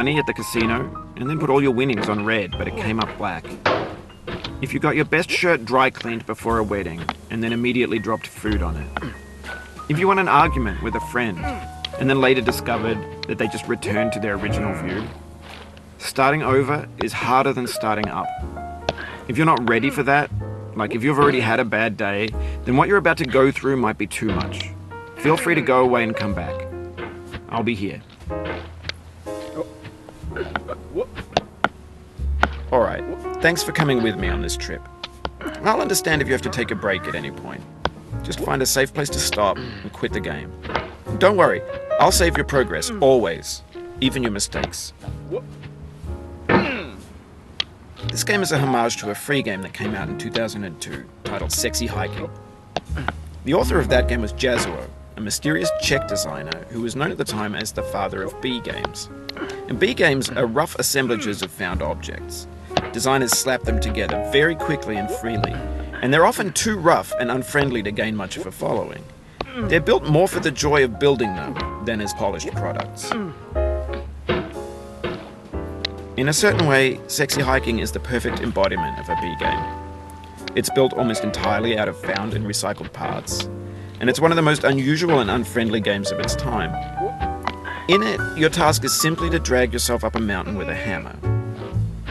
money at the casino and then put all your winnings on red, but it came up black. If you got your best shirt dry cleaned before a wedding and then immediately dropped food on it. If you won an argument with a friend and then later discovered that they just returned to their original view. Starting over is harder than starting up. If you're not ready for that, like if you've already had a bad day, then what you're about to go through might be too much. Feel free to go away and come back. I'll be here. Alright, thanks for coming with me on this trip. I'll understand if you have to take a break at any point. Just find a safe place to stop and quit the game. Don't worry, I'll save your progress, always. Even your mistakes. This game is a homage to a free game that came out in 2002, titled Sexy Hiking. The author of that game was Jazuo, a mysterious Czech designer who was known at the time as the father of B games. And B games are rough assemblages of found objects. Designers slap them together very quickly and freely, and they're often too rough and unfriendly to gain much of a following. They're built more for the joy of building them than as polished products. In a certain way, Sexy Hiking is the perfect embodiment of a B game. It's built almost entirely out of found and recycled parts, and it's one of the most unusual and unfriendly games of its time. In it, your task is simply to drag yourself up a mountain with a hammer.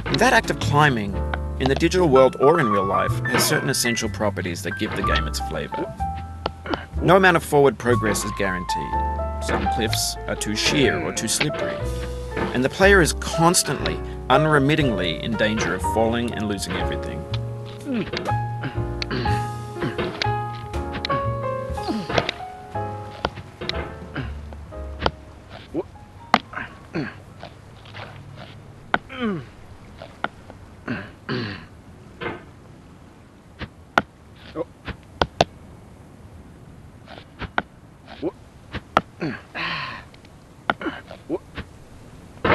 And that act of climbing, in the digital world or in real life, has certain essential properties that give the game its flavor. No amount of forward progress is guaranteed. Some cliffs are too sheer or too slippery, and the player is constantly, unremittingly in danger of falling and losing everything.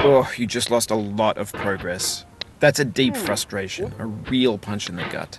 Oh, you just lost a lot of progress. That's a deep frustration, a real punch in the gut.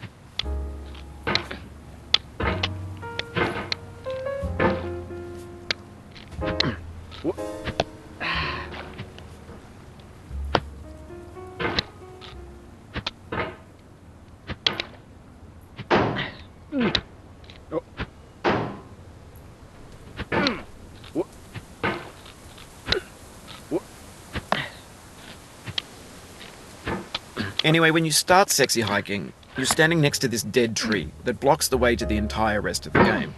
Anyway, when you start Sexy Hiking, you're standing next to this dead tree that blocks the way to the entire rest of the game.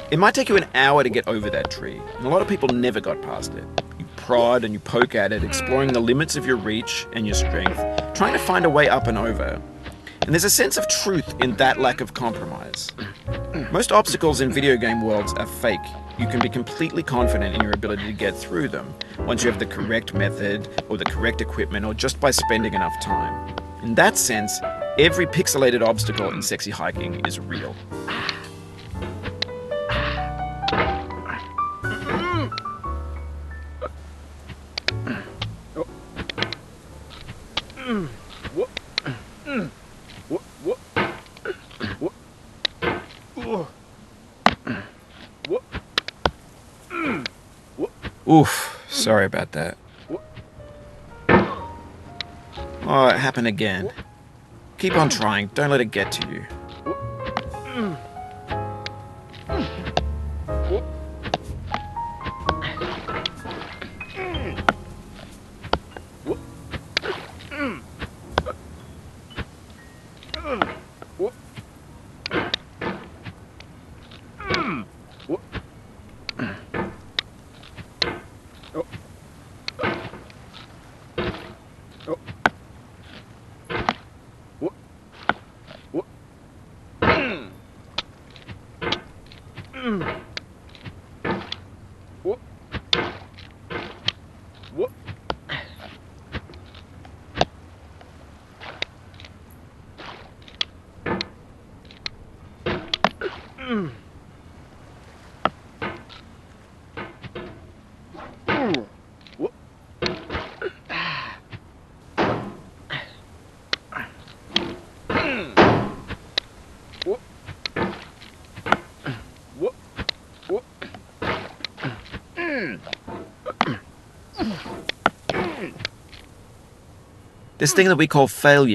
It might take you an hour to get over that tree, and a lot of people never got past it. You prod and you poke at it, exploring the limits of your reach and your strength, trying to find a way up and over. And there's a sense of truth in that lack of compromise. Most obstacles in video game worlds are fake. You can be completely confident in your ability to get through them once you have the correct method or the correct equipment or just by spending enough time. In that sense, every pixelated obstacle in Sexy Hiking is real. Oof, sorry about that. Oh, it happened again. Keep on trying, don't let it get to you. This thing that we call failure